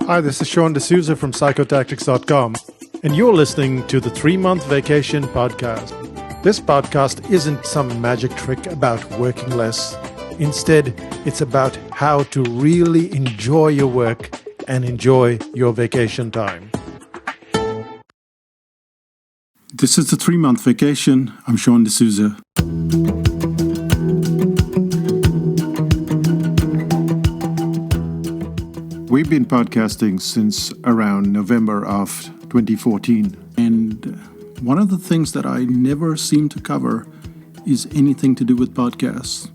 Hi, this is Sean D'Souza from psychotactics.com, and you're listening to the 3-Month Vacation Podcast. This podcast isn't some magic trick about working less. Instead, it's about how to really enjoy your work and enjoy your vacation time. This is the 3-Month Vacation. I'm Sean D'Souza. We've been podcasting since around November of 2014. And one of the things that I never seem to cover is anything to do with podcasts.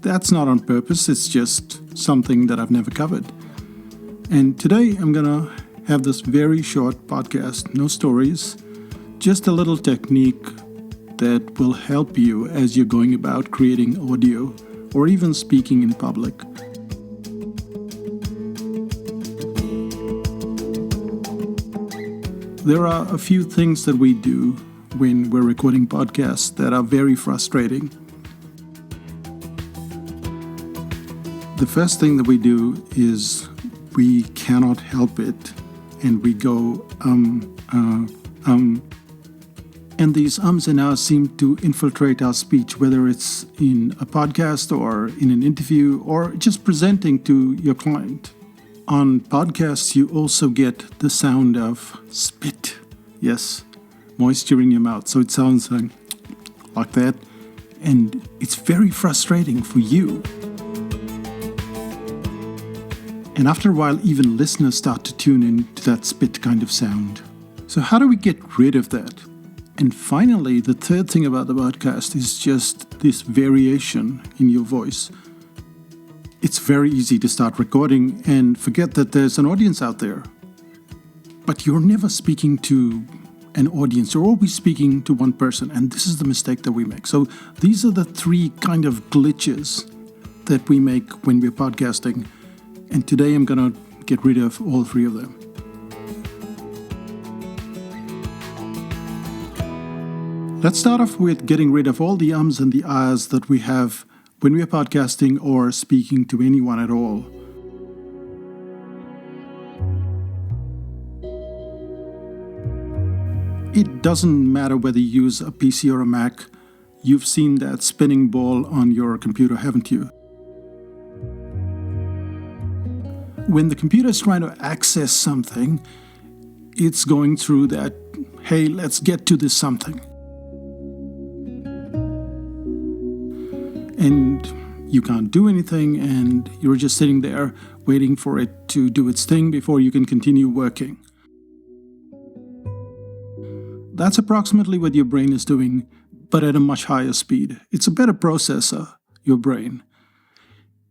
That's not on purpose. It's just something that I've never covered. And today I'm going to have this very short podcast, no stories, just a little technique that will help you as you're going about creating audio or even speaking in public. There are a few things that we do when we're recording podcasts that are very frustrating. The first thing that we do is we cannot help it, and we go, and these ums and ahs seem to infiltrate our speech, whether it's in a podcast or in an interview or just presenting to your client. On podcasts, you also get the sound of spit. Yes, moisture in your mouth. So it sounds like that. And it's very frustrating for you. And after a while, even listeners start to tune in to that spit kind of sound. So how do we get rid of that? And finally, the third thing about the podcast is just this variation in your voice. It's very easy to start recording and forget that there's an audience out there. But you're never speaking to an audience. You're always speaking to one person. And this is the mistake that we make. So these are the 3 kind of glitches that we make when we're podcasting. And today I'm going to get rid of all 3 of them. Let's start off with getting rid of all the ums and the ahs that we have when we are podcasting or speaking to anyone at all. It doesn't matter whether you use a PC or a Mac. You've seen that spinning ball on your computer, haven't you? When the computer is trying to access something, it's going through that, hey, let's get to this something. And you can't do anything, and you're just sitting there waiting for it to do its thing before you can continue working. That's approximately what your brain is doing, but at a much higher speed. It's a better processor, your brain.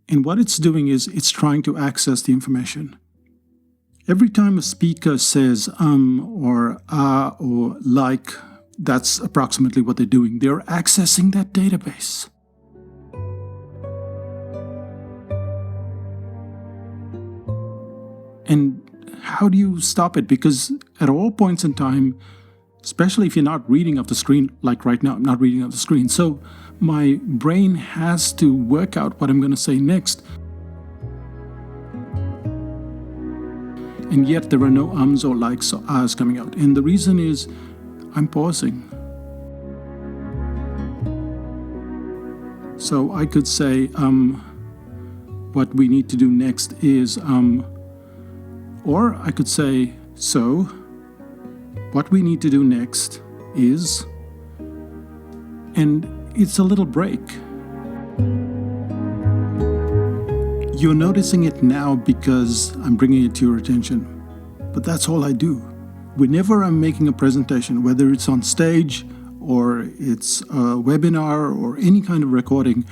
And what it's doing is it's trying to access the information. Every time a speaker says or ah or like, that's approximately what they're doing. They're accessing that database. And how do you stop it? Because at all points in time, especially if you're not reading off the screen, like right now, I'm not reading off the screen. So my brain has to work out what I'm going to say next. And yet there are no ums or likes or ahs coming out. And the reason is I'm pausing. So I could say, what we need to do next is, or I could say, so, what we need to do next is, and it's a little break. You're noticing it now because I'm bringing it to your attention, but that's all I do. Whenever I'm making a presentation, whether it's on stage or it's a webinar or any kind of recording,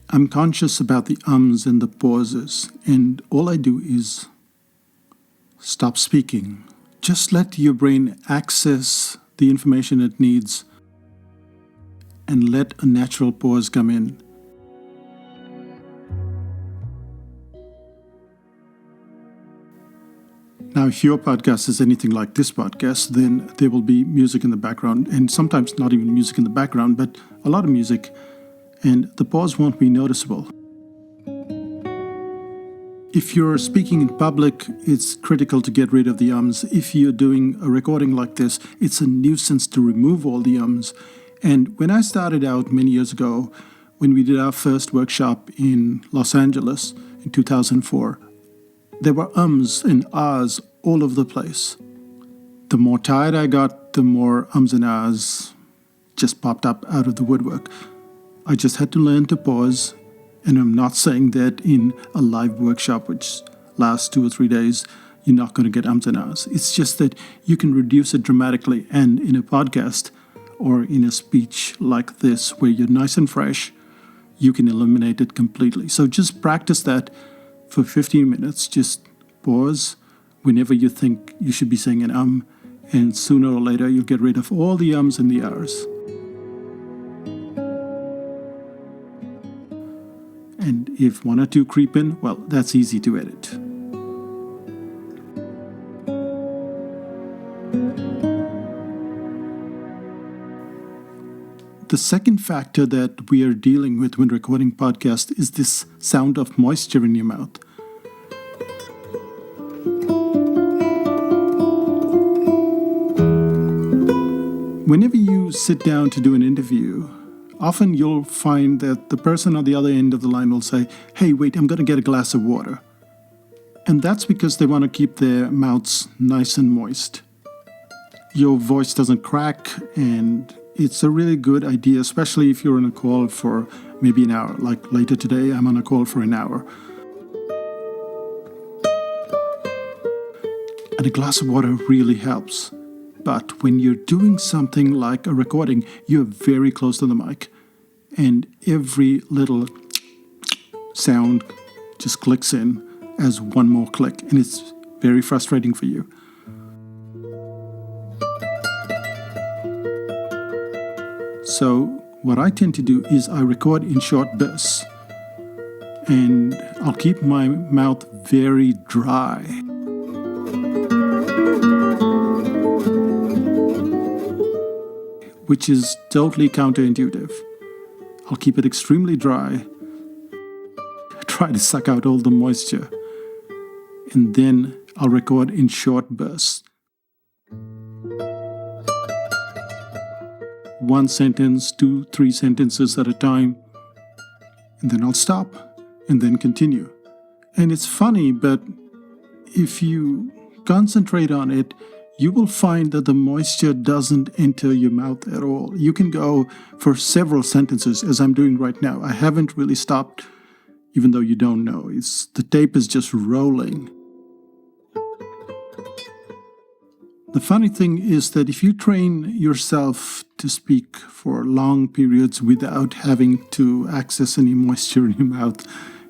I'm conscious about the ums and the pauses, and all I do is stop speaking. Just let your brain access the information it needs and let a natural pause come in. Now, if your podcast is anything like this podcast, then there will be music in the background, and sometimes not even music in the background, but a lot of music, and the pause won't be noticeable. If you're speaking in public, it's critical to get rid of the ums. If you're doing a recording like this, it's a nuisance to remove all the ums. And when I started out many years ago, when we did our first workshop in Los Angeles in 2004, there were ums and ahs all over the place. The more tired I got, the more ums and ahs just popped up out of the woodwork. I just had to learn to pause. And I'm not saying that in a live workshop, which lasts 2 or 3 days, you're not going to get ums and ahs. It's just that you can reduce it dramatically. And in a podcast or in a speech like this, where you're nice and fresh, you can eliminate it completely. So just practice that for 15 minutes. Just pause whenever you think you should be saying an and sooner or later you'll get rid of all the ums and the ahs. And if 1 or 2 creep in, well, that's easy to edit. The second factor that we are dealing with when recording podcasts is this sound of moisture in your mouth. Whenever you sit down to do an interview, often you'll find that the person on the other end of the line will say, "Hey, wait, I'm going to get a glass of water." And that's because they want to keep their mouths nice and moist. Your voice doesn't crack, and it's a really good idea, especially if you're on a call for maybe an hour. Like later today, I'm on a call for an hour. And a glass of water really helps. But when you're doing something like a recording, you're very close to the mic, and every little sound just clicks in as one more click, and it's very frustrating for you. So what I tend to do is I record in short bursts, and I'll keep my mouth very dry. Which is totally counterintuitive. I'll keep it extremely dry, try to suck out all the moisture, and then I'll record in short bursts. 1 sentence, 2, 3 sentences at a time, and then I'll stop, and then continue. And it's funny, but if you concentrate on it, you will find that the moisture doesn't enter your mouth at all. You can go for several sentences, as I'm doing right now. I haven't really stopped, even though you don't know. The tape is just rolling. The funny thing is that if you train yourself to speak for long periods without having to access any moisture in your mouth,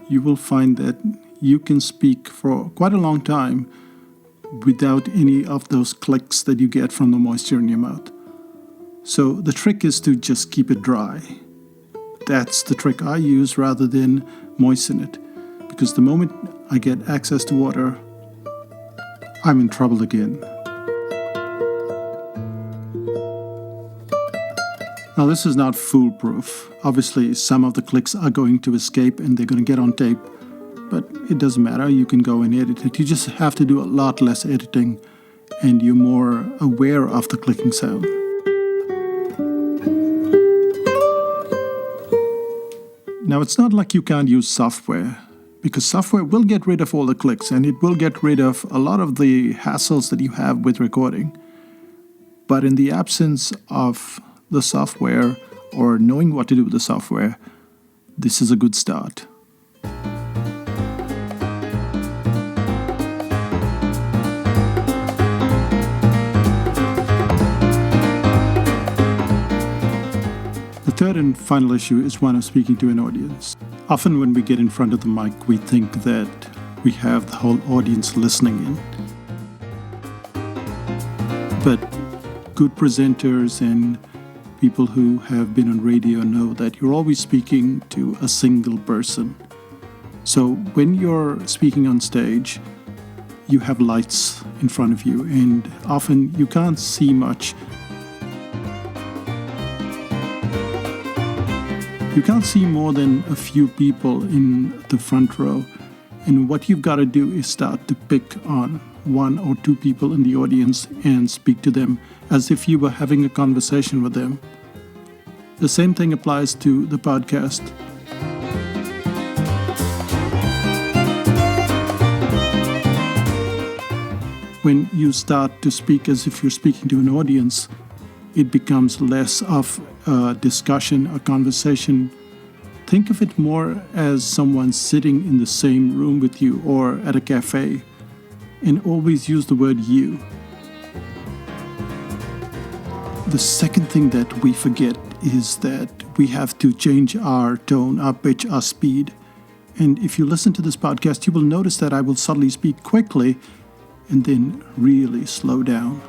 you will find that you can speak for quite a long time without any of those clicks that you get from the moisture in your mouth. So the trick is to just keep it dry. That's the trick I use rather than moisten it. Because the moment I get access to water, I'm in trouble again. Now this is not foolproof. Obviously some of the clicks are going to escape and they're going to get on tape. But it doesn't matter, you can go and edit it. You just have to do a lot less editing and you're more aware of the clicking sound. Now it's not like you can't use software, because software will get rid of all the clicks and it will get rid of a lot of the hassles that you have with recording. But in the absence of the software or knowing what to do with the software, this is a good start. The third and final issue is one of speaking to an audience. Often when we get in front of the mic, we think that we have the whole audience listening in. But good presenters and people who have been on radio know that you're always speaking to a single person. So when you're speaking on stage, you have lights in front of you, and often you can't see much. You can't see more than a few people in the front row, And what you've got to do is start to pick on one or two people in the audience and speak to them as if you were having a conversation with them. The same thing applies to the podcast. When you start to speak as if you're speaking to an audience, it becomes less of a discussion, a conversation. Think of it more as someone sitting in the same room with you or at a cafe, and always use the word you. The second thing that we forget is that we have to change our tone, our pitch, our speed. And if you listen to this podcast, you will notice that I will suddenly speak quickly and then really slow down.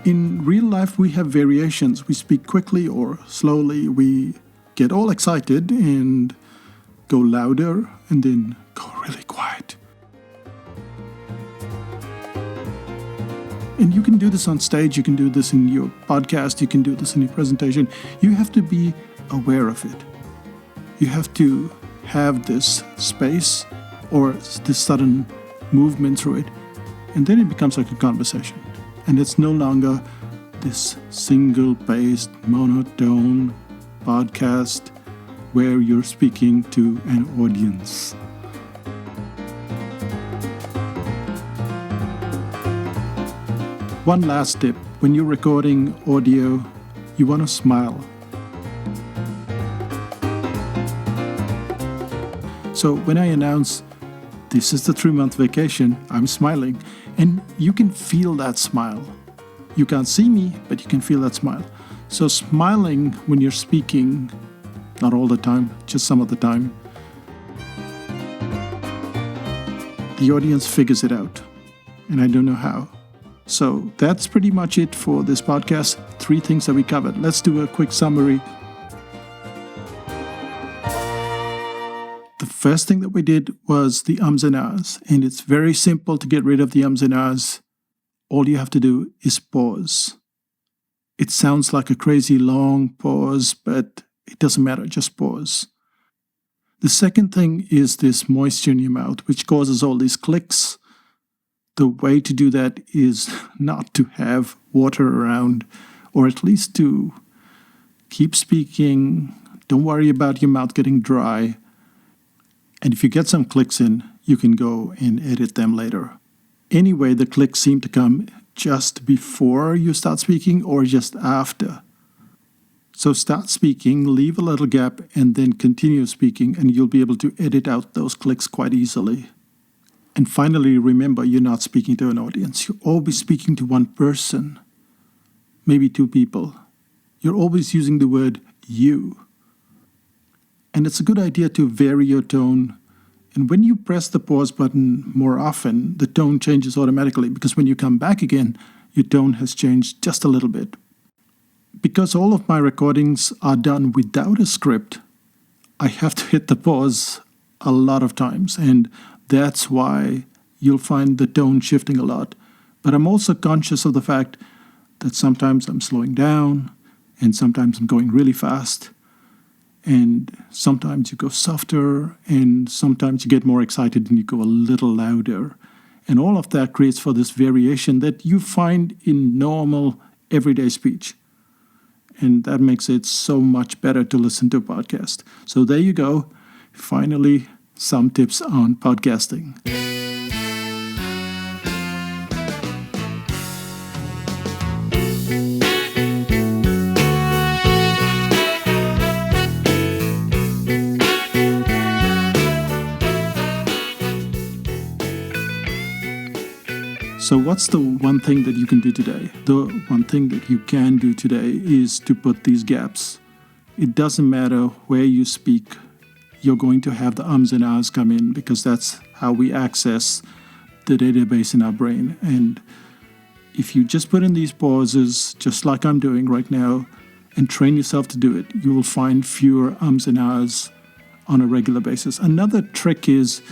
In real life, we have variations. We speak quickly or slowly. We get all excited and go louder and then go really quiet. And you can do this on stage. You can do this in your podcast. You can do this in your presentation. You have to be aware of it. You have to have this space or this sudden movement through it. And then it becomes like a conversation. And it's no longer this single-paced, monotone podcast where you're speaking to an audience. One last tip. When you're recording audio, you want to smile. So when I announce this is the 3-month vacation, I'm smiling. And you can feel that smile. You can't see me, but you can feel that smile. So smiling when you're speaking, not all the time, just some of the time, the audience figures it out. And I don't know how. So that's pretty much it for this podcast. 3 things that we covered. Let's do a quick summary. The first thing that we did was the ums and ahs, and it's very simple to get rid of the ums and ahs. All you have to do is pause. It sounds like a crazy long pause, but it doesn't matter, just pause. The second thing is this moisture in your mouth, which causes all these clicks. The way to do that is not to have water around, or at least to keep speaking. Don't worry about your mouth getting dry. And if you get some clicks in, you can go and edit them later. Anyway, the clicks seem to come just before you start speaking or just after. So start speaking, leave a little gap, and then continue speaking, and you'll be able to edit out those clicks quite easily. And finally, remember, you're not speaking to an audience. You're always speaking to one person, maybe 2 people. You're always using the word you. And it's a good idea to vary your tone. And when you press the pause button more often, the tone changes automatically, because when you come back again, your tone has changed just a little bit. Because all of my recordings are done without a script, I have to hit the pause a lot of times. And that's why you'll find the tone shifting a lot. But I'm also conscious of the fact that sometimes I'm slowing down and sometimes I'm going really fast. And sometimes you go softer, and sometimes you get more excited and you go a little louder. And all of that creates for this variation that you find in normal, everyday speech. And that makes it so much better to listen to a podcast. So there you go. Finally, some tips on podcasting. So what's the one thing that you can do today? The one thing that you can do today is to put these gaps. It doesn't matter where you speak. You're going to have the ums and ahs come in, because that's how we access the database in our brain. And if you just put in these pauses, just like I'm doing right now, and train yourself to do it, you will find fewer ums and ahs on a regular basis. Another trick is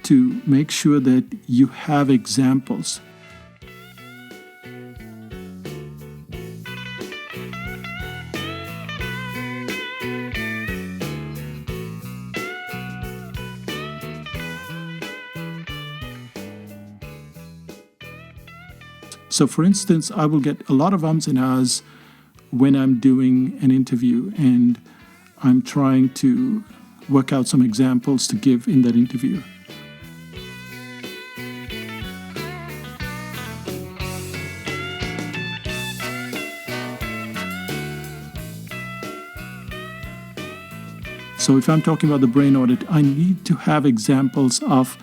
to make sure that you have examples. So for instance, I will get a lot of ums and ahs when I'm doing an interview and I'm trying to work out some examples to give in that interview. So if I'm talking about the brain audit, I need to have examples of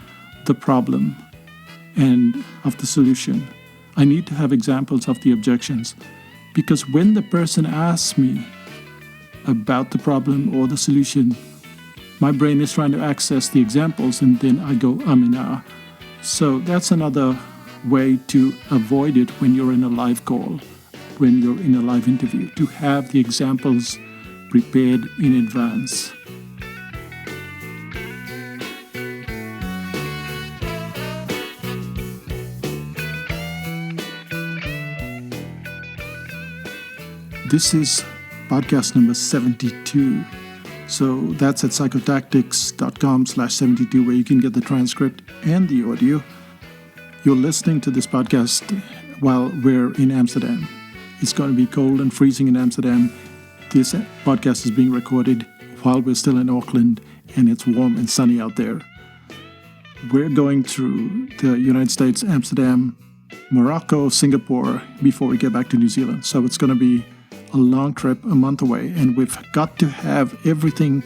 the problem and of the solution. I need to have examples of the objections. Because when the person asks me about the problem or the solution, my brain is trying to access the examples and then I go and ah. So that's another way to avoid it when you're in a live call, when you're in a live interview, to have the examples prepared in advance. This is podcast number 72. So that's at psychotactics.com/72, where you can get the transcript and the audio. You're listening to this podcast while we're in Amsterdam. It's going to be cold and freezing in Amsterdam. This podcast is being recorded while we're still in Auckland, and it's warm and sunny out there. We're going through the United States, Amsterdam, Morocco, Singapore, before we get back to New Zealand. So it's going to be a long trip, a month away, and we've got to have everything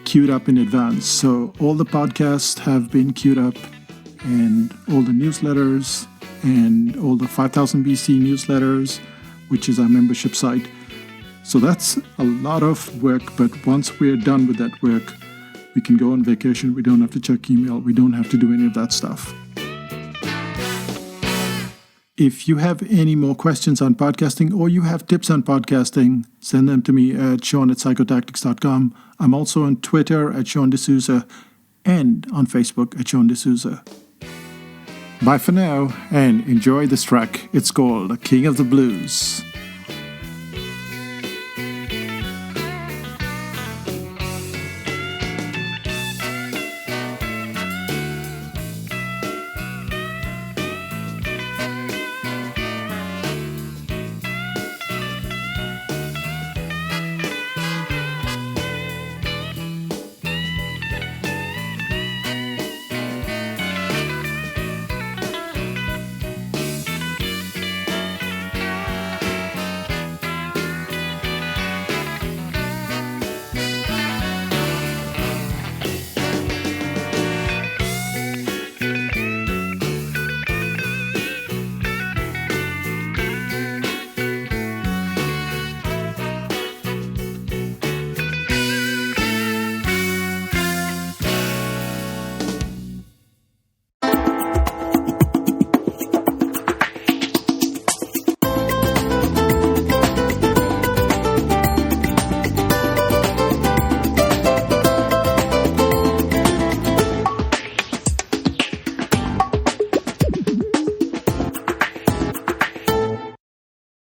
queued up in advance. So all the podcasts have been queued up, and all the newsletters, and all the 5000 BC newsletters, which is our membership site. So that's a lot of work, but once we're done with that work, we can go on vacation. We don't have to check email. We don't have to do any of that stuff. If you have any more questions on podcasting or you have tips on podcasting, send them to me at Sean@psychotactics.com. I'm also on Twitter at Sean D'Souza and on Facebook at Sean D'Souza. Bye for now and enjoy this track. It's called King of the Blues.